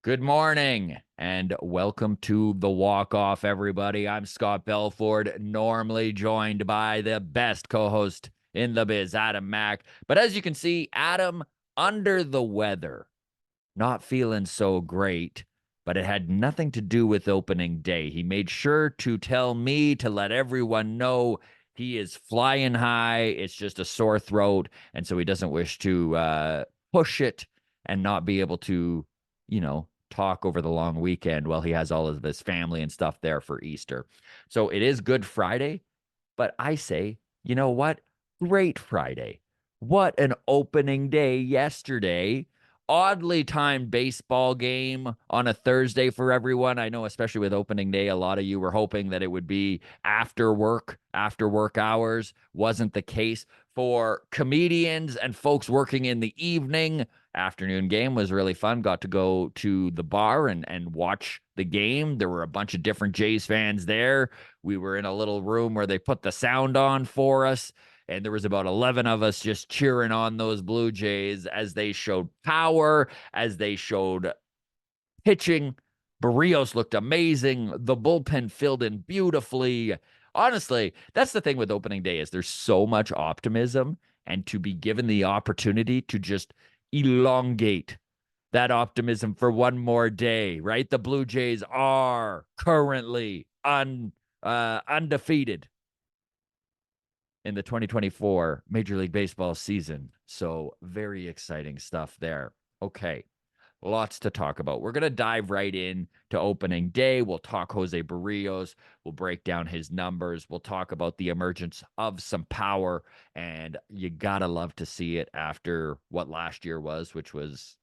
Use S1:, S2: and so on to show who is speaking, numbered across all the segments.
S1: Good morning and welcome to the walk-off, everybody. I'm Scott Belford, normally joined by the best co-host in the biz, Adam Mack. But as you can see, Adam under the weather, not feeling so great, but it had nothing to do with opening day. He made sure to tell me to let everyone know he is flying high. It's just a sore throat, and so he doesn't wish to push it and not be able to, talk over the long weekend while he has all of his family and stuff there for Easter. So it is Good Friday, but I say, you know what? Great Friday. What an opening day yesterday. Oddly timed baseball game on a Thursday for everyone. I know, especially with opening day, a lot of you were hoping that it would be after work hours. Wasn't the case for comedians and folks working in the evening. Afternoon game was really fun. Got to go to the bar and watch the game. There were a bunch of different Jays fans there. We were in a little room where they put the sound on for us, and there was about 11 of us just cheering on those Blue Jays as they showed power, as they showed pitching. Barrios looked amazing. The bullpen filled in beautifully. Honestly, that's the thing with opening day is there's so much optimism, and to be given the opportunity to just elongate that optimism for one more day, right? The Blue Jays are currently undefeated in the 2024 Major League Baseball season. So very exciting stuff there. Okay. Lots to talk about. We're going to dive right in to opening day. We'll talk Jose Barrios. We'll break down his numbers. We'll talk about the emergence of some power. And you got to love to see it after what last year was, which was,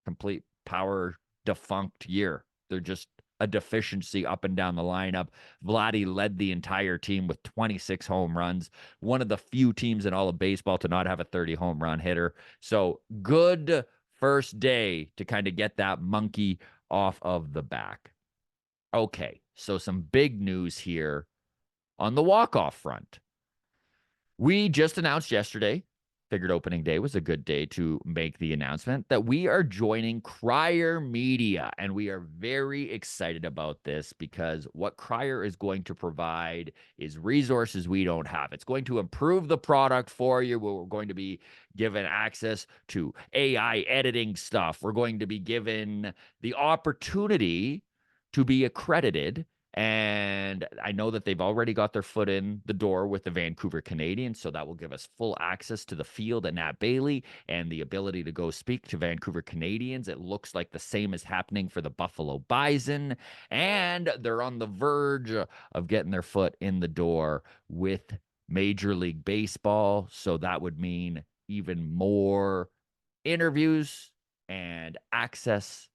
S1: complete power defunct year. They're just a deficiency up and down the lineup. Vladdy led the entire team with 26 home runs, one of the few teams in all of baseball to not have a 30 home run hitter. So good first day to kind of get that monkey off of the back. Okay, so some big news here on the walk-off front. We just announced yesterday, figured opening day was a good day to make the announcement that we are joining Crier Media, and we are very excited about this because what Crier is going to provide is resources we don't have. It's going to improve the product for you. We're going to be given access to AI editing stuff. We're going to be given the opportunity to be accredited. And I know that they've already got their foot in the door with the Vancouver Canadians, so that will give us full access to the field at Nat Bailey and the ability to go speak to Vancouver Canadians. It looks like the same is happening for the Buffalo Bison, and they're on the verge of getting their foot in the door with Major League Baseball, so that would mean even more interviews and access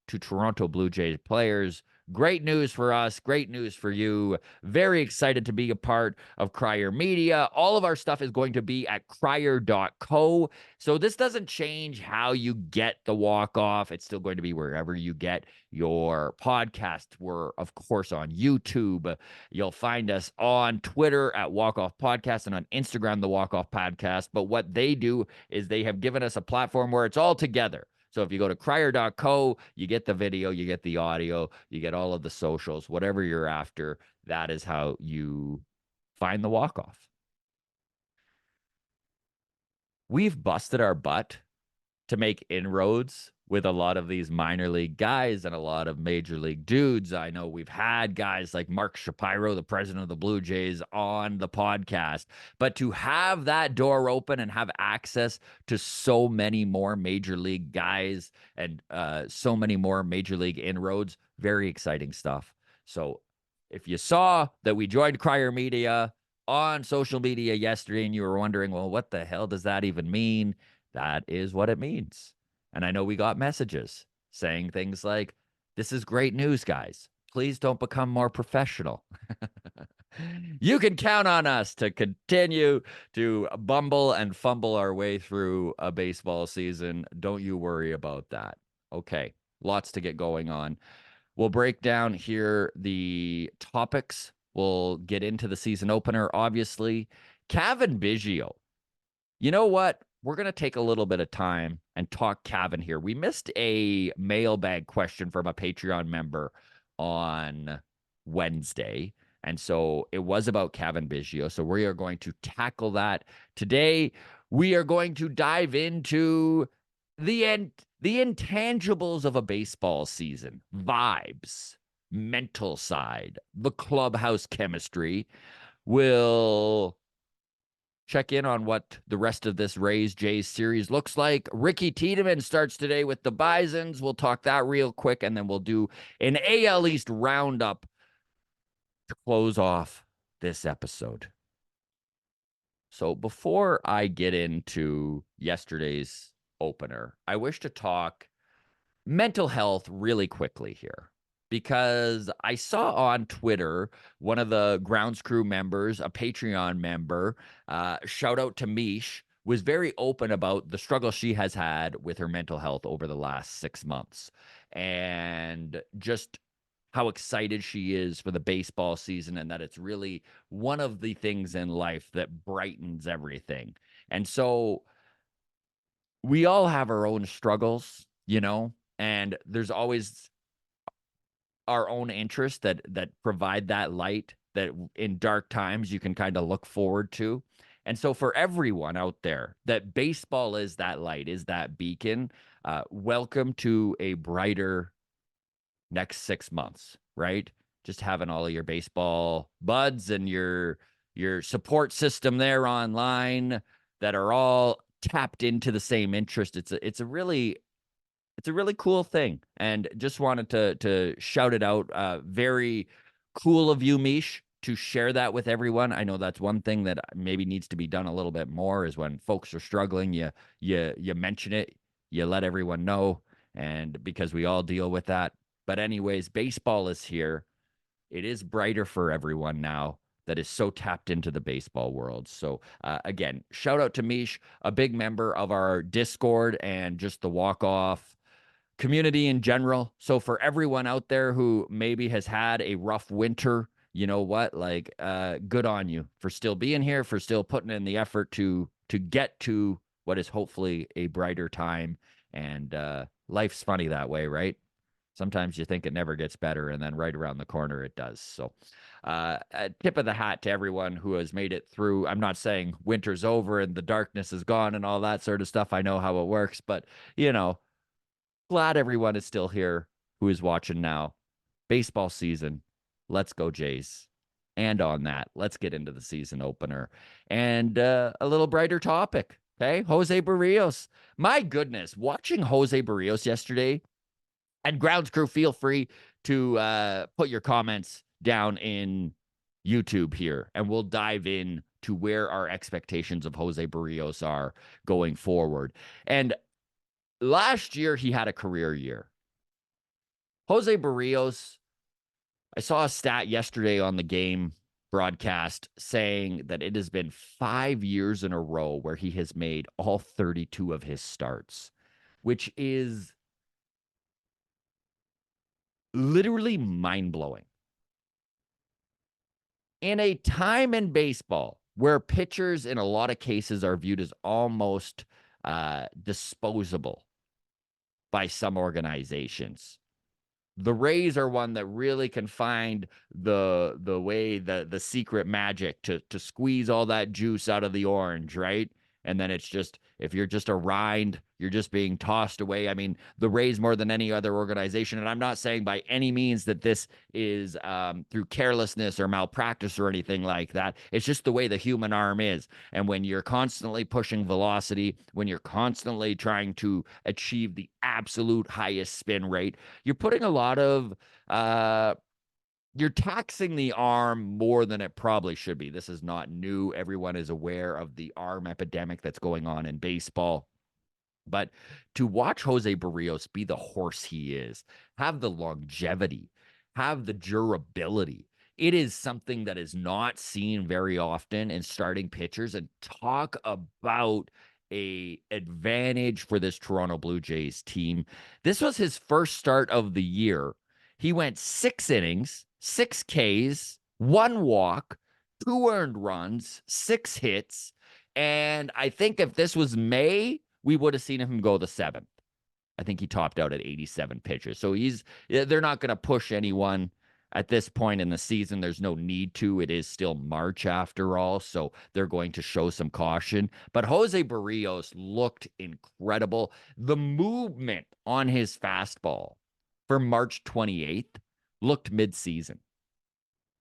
S1: to Toronto Blue Jays players. Great news for us. Great news for you. Very excited to be a part of Crier Media. All of our stuff is going to be at crier.co. So this doesn't change how you get the walk-off. It's still going to be wherever you get your podcast. We're, of course, on YouTube. You'll find us on Twitter at Walk-Off Podcast and on Instagram, the Walk-Off Podcast. But what they do is they have given us a platform where it's all together. So if you go to crier.co, you get the video, you get the audio, you get all of the socials, whatever you're after. That is how you find the walk-off. We've busted our butt to make inroads with a lot of these minor league guys and a lot of major league dudes. I know we've had guys like Mark Shapiro, the president of the Blue Jays, on the podcast, but to have that door open and have access to so many more major league guys and so many more major league inroads, very exciting stuff. So if you saw that we joined Crier Media on social media yesterday and you were wondering, well, what the hell does that even mean? That is what it means. And I know we got messages saying things like, this is great news, guys. Please don't become more professional. You can count on us to continue to bumble and fumble our way through a baseball season. Don't you worry about that. Okay, lots to get going on. We'll break down here the topics. We'll get into the season opener, obviously. Cavin Bigio. You know what? we're going to take a little bit of time and talk Cavin here. We missed a mailbag question from a Patreon member on Wednesday. And so it was about Cavin Bigio. So we are going to tackle that today. We are going to dive into the intangibles of a baseball season, vibes, mental side, the clubhouse chemistry. We'll check in on what the rest of this Rays Jays series looks like. Ricky Tiedemann starts today with the Bisons. We'll talk that real quick, and then we'll do an AL East roundup to close off this episode. So before I get into yesterday's opener, I wish to talk mental health really quickly here, because I saw on Twitter one of the grounds crew members, a Patreon member, shout out to Mish, was very open about the struggle she has had with her mental health over the last 6 months, and just how excited she is for the baseball season, and that it's really one of the things in life that brightens everything. And so we all have our own struggles, and there's always our own interests that provide that light that in dark times you can kind of look forward to. And so for everyone out there, that baseball is that light, is that beacon. Welcome to a brighter next 6 months, right? Just having all of your baseball buds and your support system there online that are all tapped into the same interest. It's a really cool thing, and just wanted to shout it out. Very cool of you, Mish, to share that with everyone. I know that's one thing that maybe needs to be done a little bit more, is when folks are struggling, you mention it, you let everyone know, and because we all deal with that. But anyways, baseball is here. It is brighter for everyone now that is so tapped into the baseball world. So again, shout out to Mish, a big member of our Discord and just the walk-off community in general. So for everyone out there who maybe has had a rough winter, you know what? Like, good on you for still being here, for still putting in the effort to get to what is hopefully a brighter time. And life's funny that way, right? Sometimes you think it never gets better, and then right around the corner it does. So a tip of the hat to everyone who has made it through. I'm not saying winter's over and the darkness is gone and all that sort of stuff. I know how it works, but glad everyone is still here who is watching now. Baseball season. Let's go Jays. And on that, let's get into the season opener and a little brighter topic. Okay, Jose Barrios. My goodness, watching Jose Barrios yesterday. And grounds crew, feel free to put your comments down in YouTube here, and we'll dive in to where our expectations of Jose Barrios are going forward. And last year, he had a career year. Jose Barrios, I saw a stat yesterday on the game broadcast saying that it has been 5 years in a row where he has made all 32 of his starts, which is literally mind-blowing. In a time in baseball where pitchers in a lot of cases are viewed as almost disposable by some organizations, the Rays are one that really can find the way, the secret magic to squeeze all that juice out of the orange, right? And then it's just, if you're just a rind, you're just being tossed away. I mean, the Rays more than any other organization, and I'm not saying by any means that this is through carelessness or malpractice or anything like that. It's just the way the human arm is. And when you're constantly pushing velocity, when you're constantly trying to achieve the absolute highest spin rate, you're putting a lot of you're taxing the arm more than it probably should be. This is not new. Everyone is aware of the arm epidemic that's going on in baseball. But to watch Jose Barrios be the horse he is, have the longevity, have the durability, it is something that is not seen very often in starting pitchers. And talk about a advantage for this Toronto Blue Jays team. This was his first start of the year. He went 6 innings, 6 Ks, 1 walk, 2 earned runs, 6 hits, And I think if this was May, we would have seen him go the 7th. I think he topped out at 87 pitches. So they're not going to push anyone at this point in the season. There's no need to. It is still March after all. So they're going to show some caution. But Jose Barrios looked incredible. The movement on his fastball for March 28th looked midseason.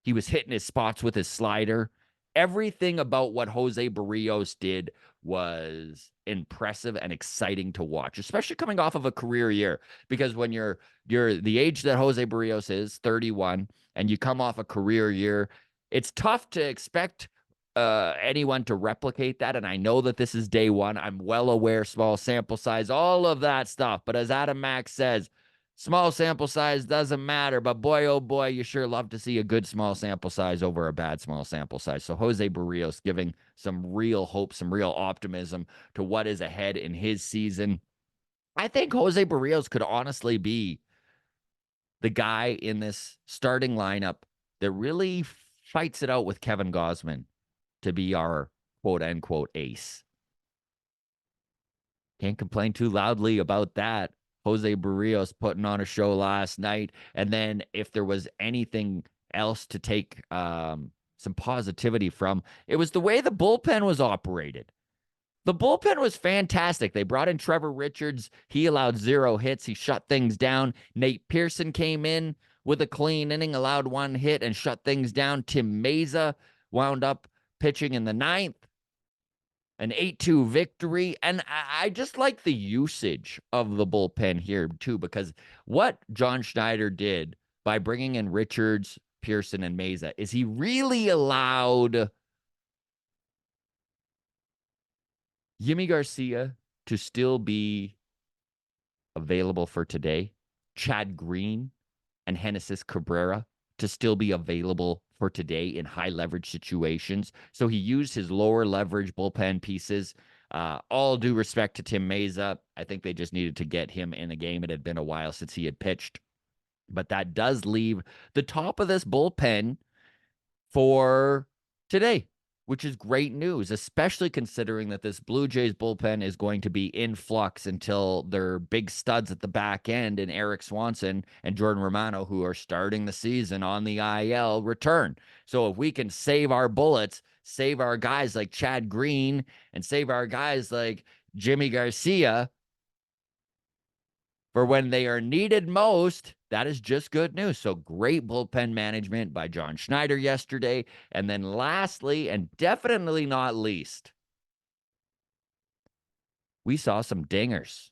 S1: He was hitting his spots with his slider. Everything about what Jose Barrios did was impressive and exciting to watch, especially coming off of a career year. Because when you're the age that Jose Barrios is, 31, and you come off a career year, it's tough to expect anyone to replicate that. And I know that this is day one. I'm well aware, small sample size, all of that stuff. But as Adam Max says, small sample size doesn't matter, but boy, oh boy, you sure love to see a good small sample size over a bad small sample size. So Jose Barrios giving some real hope, some real optimism to what is ahead in his season. I think Jose Barrios could honestly be the guy in this starting lineup that really fights it out with Kevin Gausman to be our quote unquote ace. Can't complain too loudly about that. Jose Barrios putting on a show last night. And then if there was anything else to take some positivity from, it was the way the bullpen was operated. The bullpen was fantastic. They brought in Trevor Richards. He allowed 0 hits. He shut things down. Nate Pearson came in with a clean inning, allowed 1 hit, and shut things down. Tim Meza wound up pitching in the 9th. An 8-2 victory. And I just like the usage of the bullpen here, too, because what John Schneider did by bringing in Richards, Pearson, and Meza is he really allowed Yimi Garcia to still be available for today, Chad Green and Genesis Cabrera to still be available for today in high leverage situations. So he used his lower leverage bullpen pieces. All due respect to Tim Meza. I think they just needed to get him in a game. It had been a while since he had pitched. But that does leave the top of this bullpen for today, which is great news, especially considering that this Blue Jays bullpen is going to be in flux until their big studs at the back end and Eric Swanson and Jordan Romano, who are starting the season on the IL, return. So if we can save our bullets, save our guys like Chad Green and save our guys like Jimmy Garcia for when they are needed most, that is just good news. So great bullpen management by John Schneider yesterday. And then lastly, and definitely not least, we saw some dingers.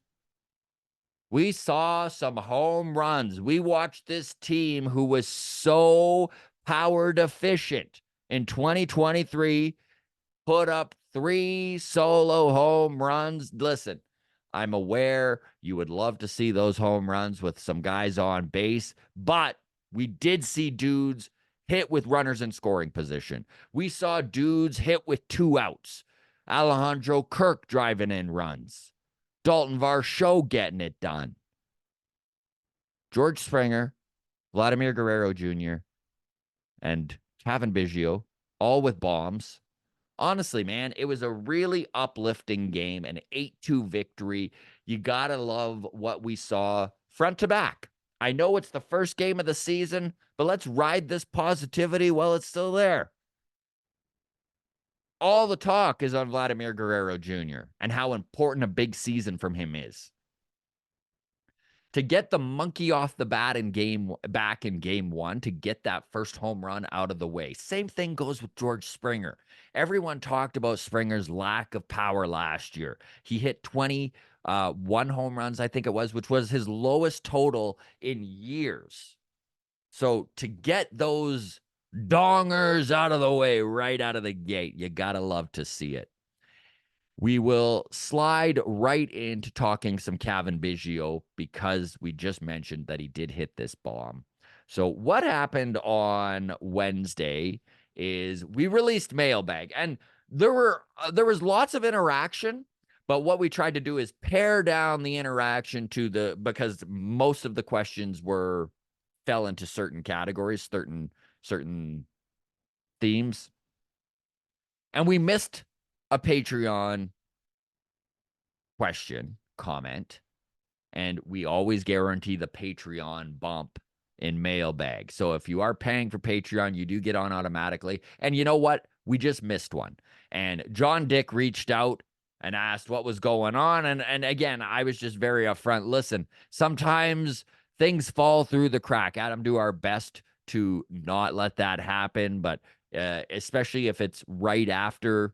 S1: We saw some home runs. We watched this team who was so power deficient in 2023 put up 3 solo home runs. Listen, I'm aware you would love to see those home runs with some guys on base, but we did see dudes hit with runners in scoring position. We saw dudes hit with 2 outs. Alejandro Kirk driving in runs. Dalton Varsho getting it done. George Springer, Vladimir Guerrero Jr., and Cavin Bigio, all with bombs. Honestly, man, it was a really uplifting game, an 8-2 victory. You got to love what we saw front to back. I know it's the first game of the season, but let's ride this positivity while it's still there. All the talk is on Vladimir Guerrero Jr. and how important a big season from him is. To get the monkey off the bat in game 1, to get that first home run out of the way. Same thing goes with George Springer. Everyone talked about Springer's lack of power last year. He hit 21 home runs, I think it was, which was his lowest total in years. So to get those dongers out of the way right out of the gate, you gotta love to see it. We will slide right into talking some Cavin Bigio because we just mentioned that he did hit this bomb. So what happened on Wednesday is we released mailbag, and there was lots of interaction, but what we tried to do is pare down the interaction because most of the questions fell into certain categories, certain themes. And we missed a Patreon question, comment, and we always guarantee the Patreon bump in mailbag. So if you are paying for Patreon, you do get on automatically. And you know what? We just missed one. And John Dick reached out and asked what was going on. And again, I was just very upfront. Listen, sometimes things fall through the crack. Adam, do our best to not let that happen, but especially if it's right after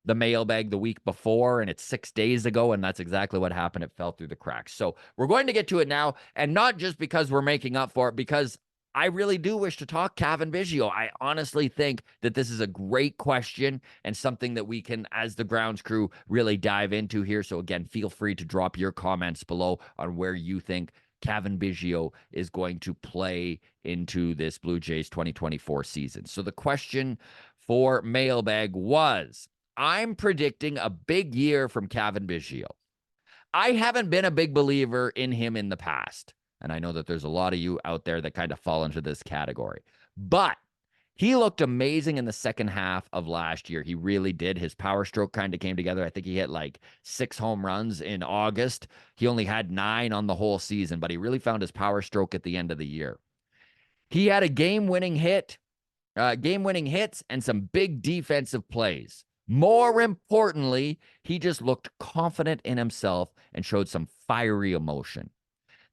S1: the mailbag the week before and it's 6 days ago, and that's exactly what happened. It fell through the cracks. So we're going to get to it now, and not just because we're making up for it, because I really do wish to talk Cavin Bigio. I honestly think that this is a great question and something that we can, as the grounds crew, really dive into here. So again, feel free to drop your comments below on where you think Cavin Bigio is going to play into this Blue Jays 2024 season. So the question for mailbag was, I'm predicting a big year from Cavin Bigio. I haven't been a big believer in him in the past, and I know that there's a lot of you out there that kind of fall into this category, but he looked amazing in the second half of last year. He really did. His power stroke kind of came together. I think he hit like 6 home runs in August. He only had 9 on the whole season, but he really found his power stroke at the end of the year. He had a game-winning hits, and some big defensive plays. More importantly, he just looked confident in himself and showed some fiery emotion.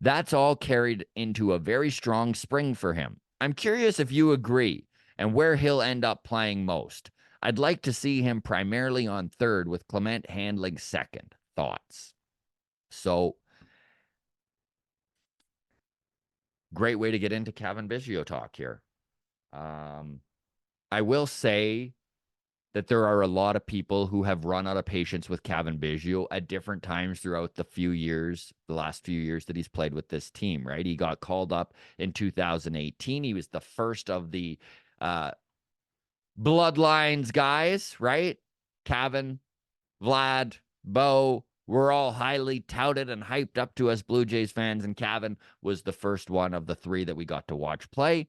S1: That's all carried into a very strong spring for him. I'm curious if you agree and where he'll end up playing most. I'd like to see him primarily on third with Clement handling second. Thoughts? So, great way to get into Cavin Bigio talk here. I will say that there are a lot of people who have run out of patience with Cavin Bigio at different times throughout the last few years that he's played with this team, right? He got called up in 2018. He was the first of the Bloodlines guys, right? Cavin, Vlad, Bo, were all highly touted and hyped up to us Blue Jays fans, and Cavin was the first one of the 3 that we got to watch play.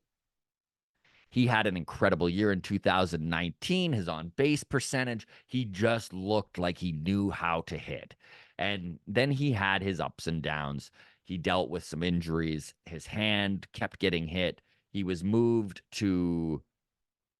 S1: He had an incredible year in 2019. His on-base percentage, he just looked like he knew how to hit. And then he had his ups and downs. He dealt with some injuries. His hand kept getting hit. He was moved to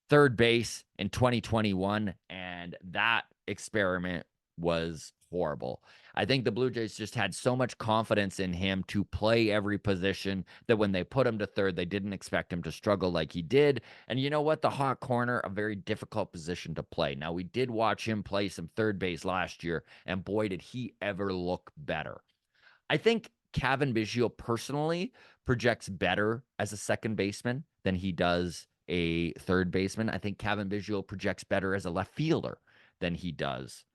S1: third base in 2021, and that experiment was horrible. I think the Blue Jays just had so much confidence in him to play every position that when they put him to third, they didn't expect him to struggle like he did. And you know what? The hot corner, a very difficult position to play. Now, we did watch him play some third base last year, and boy, did he ever look better. I think Cavin Bigio personally projects better as a second baseman than he does a third baseman. I think Cavin Bigio projects better as a left fielder than he does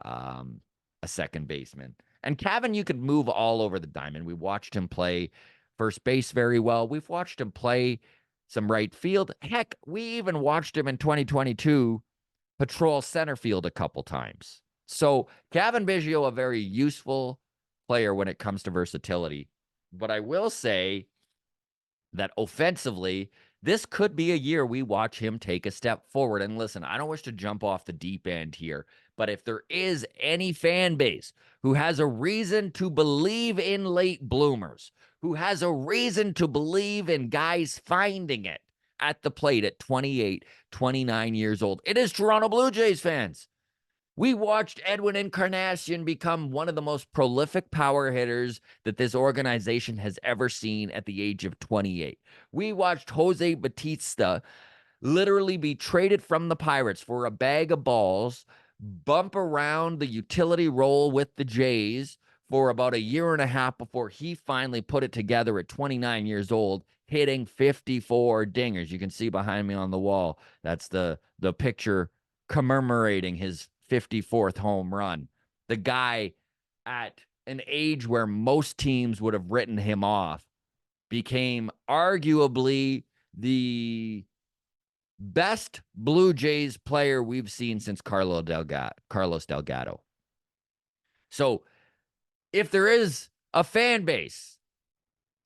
S1: a second baseman. And Cavin, you could move all over the diamond. We watched him play first base very well. We've watched him play some right field. Heck, we even watched him in 2022 patrol center field a couple times. So Cavin Bigio, a very useful player when it comes to versatility. But I will say that offensively, this could be a year we watch him take a step forward. And listen, I don't wish to jump off the deep end here, but if there is any fan base who has a reason to believe in late bloomers, who has a reason to believe in guys finding it at the plate at 28, 29 years old, it is Toronto Blue Jays fans. We watched Edwin Encarnacion become one of the most prolific power hitters that this organization has ever seen at the age of 28. We watched Jose Bautista literally be traded from the Pirates for a bag of balls, bump around the utility role with the Jays for about a year and a half before he finally put it together at 29 years old, hitting 54 dingers. You can see behind me on the wall. That's the picture commemorating his 54th home run. The guy at an age where most teams would have written him off became arguably the best Blue Jays player we've seen since Carlos Delgado. So if there is a fan base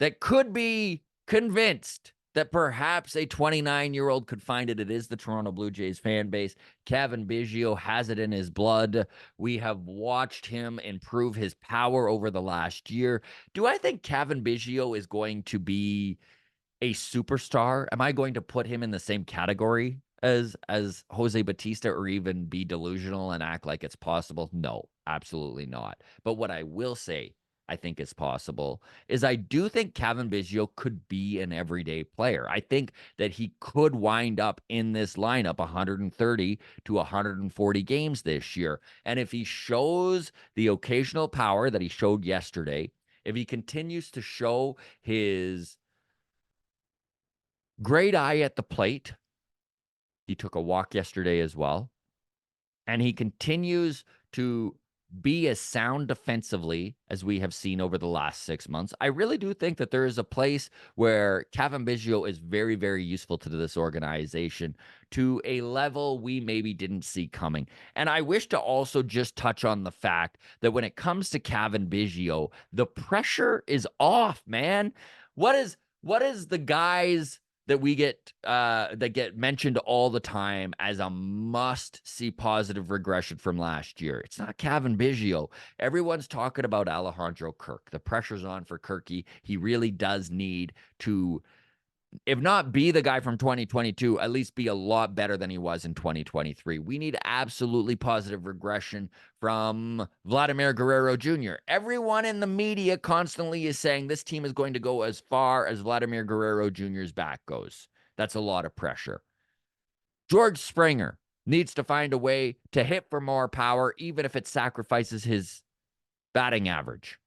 S1: that could be convinced that perhaps a 29-year-old could find it. It is the Toronto Blue Jays fan base. Cavin Bigio has it in his blood. We have watched him improve his power over the last year. Do I think Cavin Bigio is going to be a superstar? Am I going to put him in the same category as Jose Bautista, or even be delusional and act like it's possible? No, absolutely not. But what I will say I think is possible is I do think Cavin Bigio could be an everyday player. I think that he could wind up in this lineup 130 to 140 games this year. And if he shows the occasional power that he showed yesterday, if he continues to show his great eye at the plate, he took a walk yesterday as well, and he continues to be as sound defensively as we have seen over the last 6 months, I really do think that there is a place where Cavin Bigio is very, very useful to this organization to a level we maybe didn't see coming. And I wish to also just touch on the fact that when it comes to Cavin Bigio, the pressure is off, man. What is the guys that we get that get mentioned all the time as a must-see positive regression from last year? It's not Cavin Bigio. Everyone's talking about Alejandro Kirk. The pressure's on for Kirky. He really does need to, if not be the guy from 2022, at least be a lot better than he was in 2023. We need absolutely positive regression from Vladimir Guerrero Jr. Everyone in the media constantly is saying this team is going to go as far as Vladimir Guerrero Jr.'s back goes. That's a lot of pressure. George Springer needs to find a way to hit for more power, even if it sacrifices his batting average.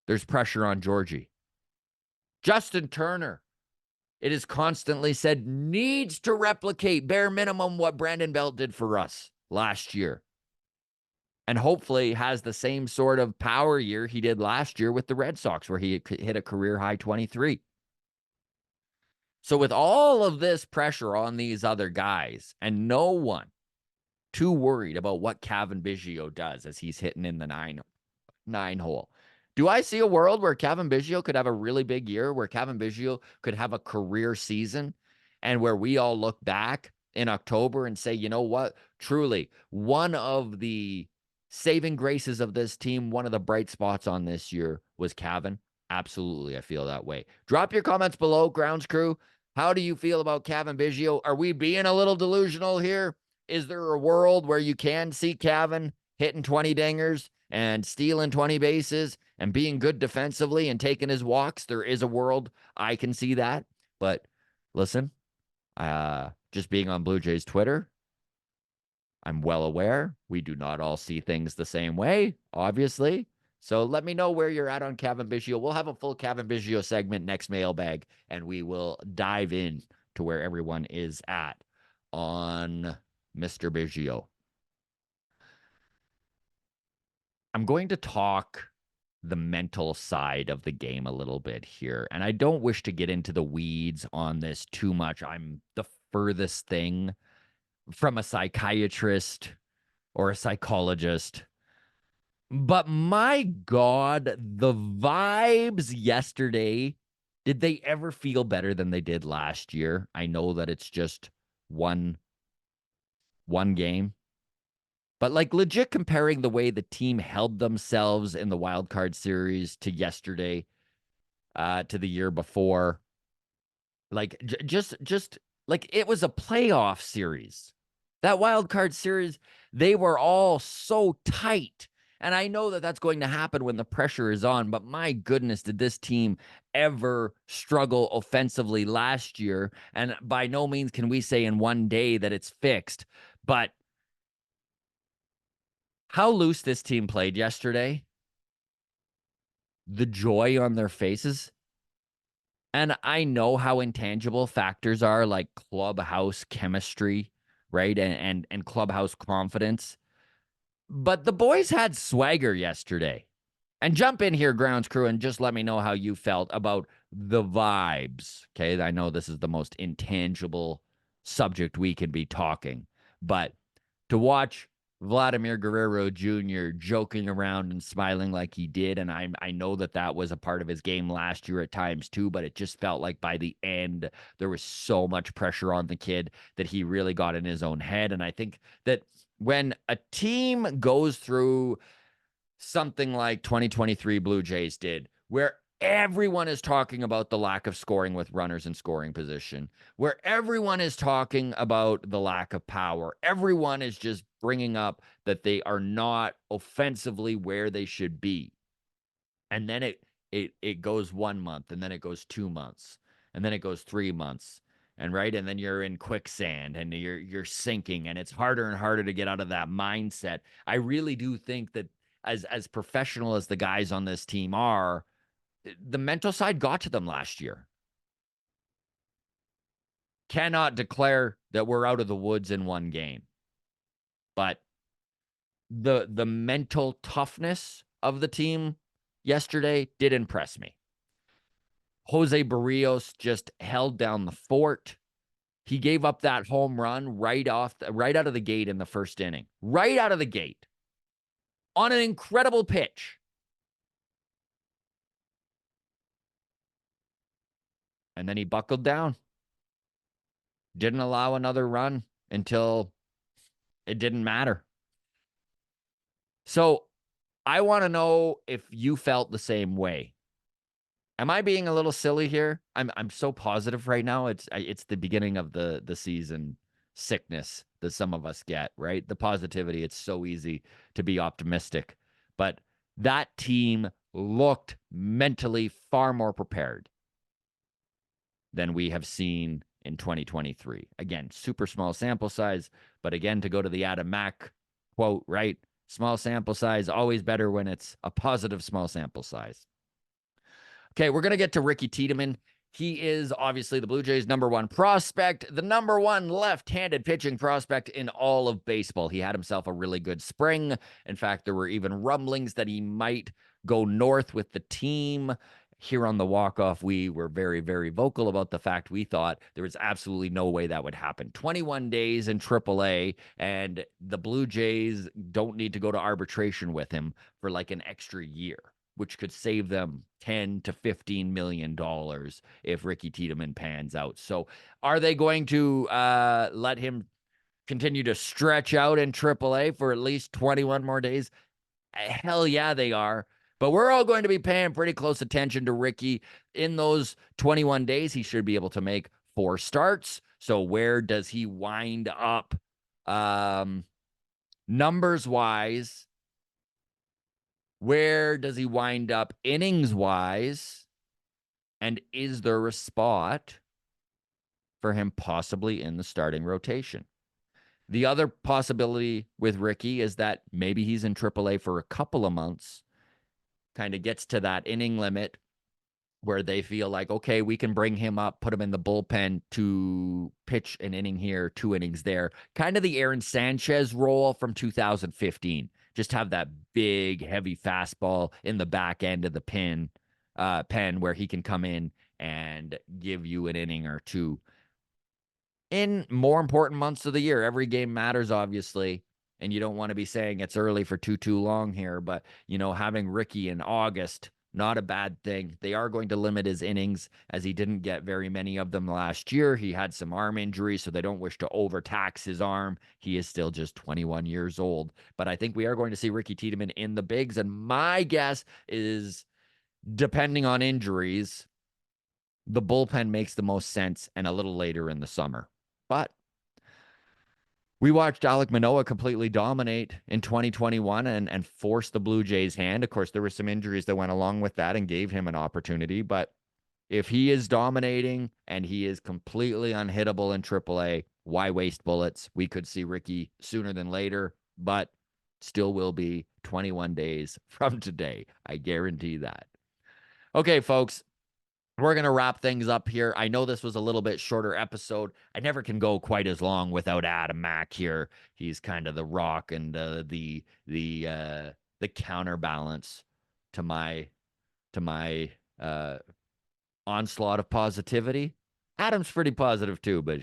S1: There's pressure on Georgie. Justin Turner, it is constantly said, needs to replicate bare minimum what Brandon Belt did for us last year. And hopefully has the same sort of power year he did last year with the Red Sox, where he hit a career high 23. So with all of this pressure on these other guys, and no one too worried about what Cavin Bigio does as he's hitting in the nine hole, do I see a world where Cavin Bigio could have a really big year, where Cavin Bigio could have a career season, and where we all look back in October and say, you know what, truly one of the saving graces of this team, one of the bright spots on this year was Cavin? Absolutely, I feel that way. Drop your comments below, Grounds Crew. How do you feel about Cavin Bigio? Are we being a little delusional here? Is there a world where you can see Cavin hitting 20 dingers and stealing 20 bases and being good defensively and taking his walks? There is a world I can see that. But listen, just being on Blue Jays Twitter, I'm well aware we do not all see things the same way, obviously. So let me know where you're at on Cavin Bigio. We'll have a full Cavin Bigio segment next mailbag, and we will dive in to where everyone is at on Mr. Bigio. I'm going to talk the mental side of the game a little bit here, and I don't wish to get into the weeds on this too much. I'm the furthest thing from a psychiatrist or a psychologist. But my God, the vibes yesterday, did they ever feel better than they did last year? I know that it's just one game. But like legit comparing the way the team held themselves in the wild card series to yesterday, to the year before, like just like it was a playoff series. That wild card series, they were all so tight. And I know that that's going to happen when the pressure is on, but my goodness, did this team ever struggle offensively last year? And by no means can we say in one day that it's fixed, but how loose this team played yesterday, the joy on their faces. And I know how intangible factors are, like clubhouse chemistry, right? And clubhouse confidence. But the boys had swagger yesterday. And jump in here, Grounds Crew, and just let me know how you felt about the vibes. Okay, I know this is the most intangible subject we can be talking, but to watch Vladimir Guerrero Jr. joking around and smiling like he did. And I know that that was a part of his game last year at times too, but it just felt like by the end, there was so much pressure on the kid that he really got in his own head. And I think that when a team goes through something like 2023 Blue Jays did, where everyone is talking about the lack of scoring with runners in scoring position, where everyone is talking about the lack of power. Everyone is just bringing up that they are not offensively where they should be. And then it goes 1 month, and then it goes 2 months, and then it goes 3 months. And right, and then you're in quicksand and you're sinking, and it's harder and harder to get out of that mindset. I really do think that as professional as the guys on this team are, the mental side got to them last year. Cannot declare that we're out of the woods in one game, but the mental toughness of the team yesterday did impress me. Jose Barrios just held down the fort. He gave up that home run right out of the gate in the first inning, right out of the gate on an incredible pitch. And then he buckled down. Didn't allow another run until it didn't matter. So I want to know if you felt the same way. Am I being a little silly here? I'm so positive right now. It's the beginning of the season sickness that some of us get, right? The positivity. It's so easy to be optimistic. But that team looked mentally far more prepared than we have seen in 2023. Again, super small sample size, but again, to go to the Adam Mack quote, right? Small sample size, always better when it's a positive small sample size. Okay, we're going to get to Ricky Tiedemann. He is obviously the Blue Jays' #1 prospect, the #1 left-handed pitching prospect in all of baseball. He had himself a really good spring. In fact, there were even rumblings that he might go north with the team. Here on the walk-off, we were very, very vocal about the fact we thought there was absolutely no way that would happen. 21 days in AAA, and the Blue Jays don't need to go to arbitration with him for like an extra year, which could save them $10 to $15 million if Ricky Tiedemann pans out. So are they going to let him continue to stretch out in AAA for at least 21 more days? Hell yeah, they are. But we're all going to be paying pretty close attention to Ricky. In those 21 days, he should be able to make 4 starts. So where does he wind up numbers-wise? Where does he wind up innings-wise? And is there a spot for him possibly in the starting rotation? The other possibility with Ricky is that maybe he's in AAA for a couple of months, kind of gets to that inning limit where they feel like, okay, we can bring him up, put him in the bullpen to pitch an inning here, 2 innings there. Kind of the Aaron Sanchez role from 2015. Just have that big, heavy fastball in the back end of the pen where he can come in and give you an inning or two. In more important months of the year, every game matters, obviously. And you don't want to be saying it's early for too long here, but, having Ricky in August, not a bad thing. They are going to limit his innings as he didn't get very many of them last year. He had some arm injuries, so they don't wish to overtax his arm. He is still just 21 years old. But I think we are going to see Ricky Tiedemann in the bigs. And my guess is, depending on injuries, the bullpen makes the most sense and a little later in the summer. But we watched Alek Manoah completely dominate in 2021 and force the Blue Jays' hand. Of course, there were some injuries that went along with that and gave him an opportunity. But if he is dominating and he is completely unhittable in AAA, why waste bullets? We could see Ricky sooner than later, but still will be 21 days from today. I guarantee that. Okay, folks. We're going to wrap things up here. I know this was a little bit shorter episode. I never can go quite as long without Adam Mack here. He's kind of the rock and the counterbalance to my onslaught of positivity. Adam's pretty positive too, but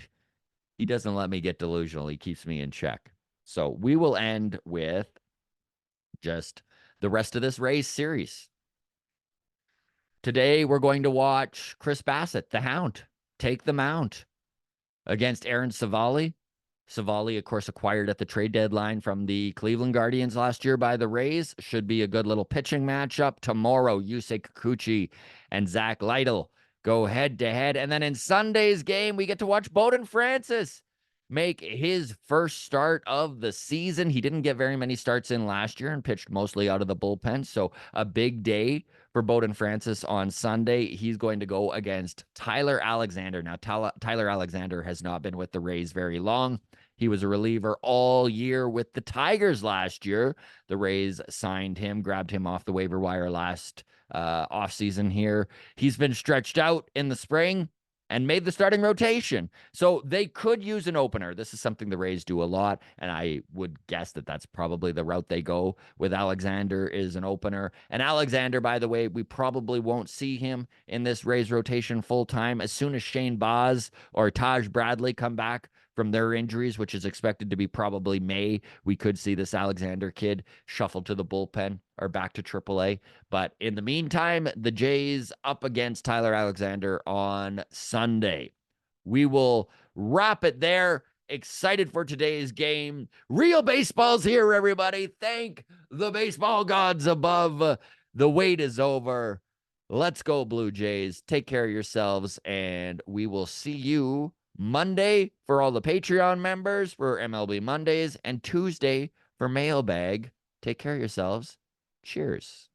S1: he doesn't let me get delusional. He keeps me in check. So we will end with just the rest of this Rays series. Today, we're going to watch Chris Bassett, the Hound, take the mound against Aaron Savali. Savali, of course, acquired at the trade deadline from the Cleveland Guardians last year by the Rays. Should be a good little pitching matchup. Tomorrow, Yusei Kikuchi and Zach Lytle go head-to-head. And then in Sunday's game, we get to watch Bowden Francis make his first start of the season. He didn't get very many starts in last year and pitched mostly out of the bullpen. So a big day for Bowden Francis on Sunday. He's going to go against Tyler Alexander. Now, Tyler Alexander has not been with the Rays very long. He was a reliever all year with the Tigers last year. The Rays signed him, grabbed him off the waiver wire last offseason here. He's been stretched out in the spring and made the starting rotation. So they could use an opener. This is something the Rays do a lot, and I would guess that that's probably the route they go with Alexander is an opener. And Alexander, by the way, we probably won't see him in this Rays rotation full-time. As soon as Shane Baz or Taj Bradley come back from their injuries, which is expected to be probably May, we could see this Alexander kid shuffled to the bullpen or back to AAA. But in the meantime, the Jays up against Tyler Alexander on Sunday. We will wrap it there. Excited for today's game. Real baseball's here, everybody. Thank the baseball gods above. The wait is over. Let's go, Blue Jays. Take care of yourselves, and we will see you Monday for all the Patreon members for MLB Mondays, and Tuesday for Mailbag. Take care of yourselves. Cheers.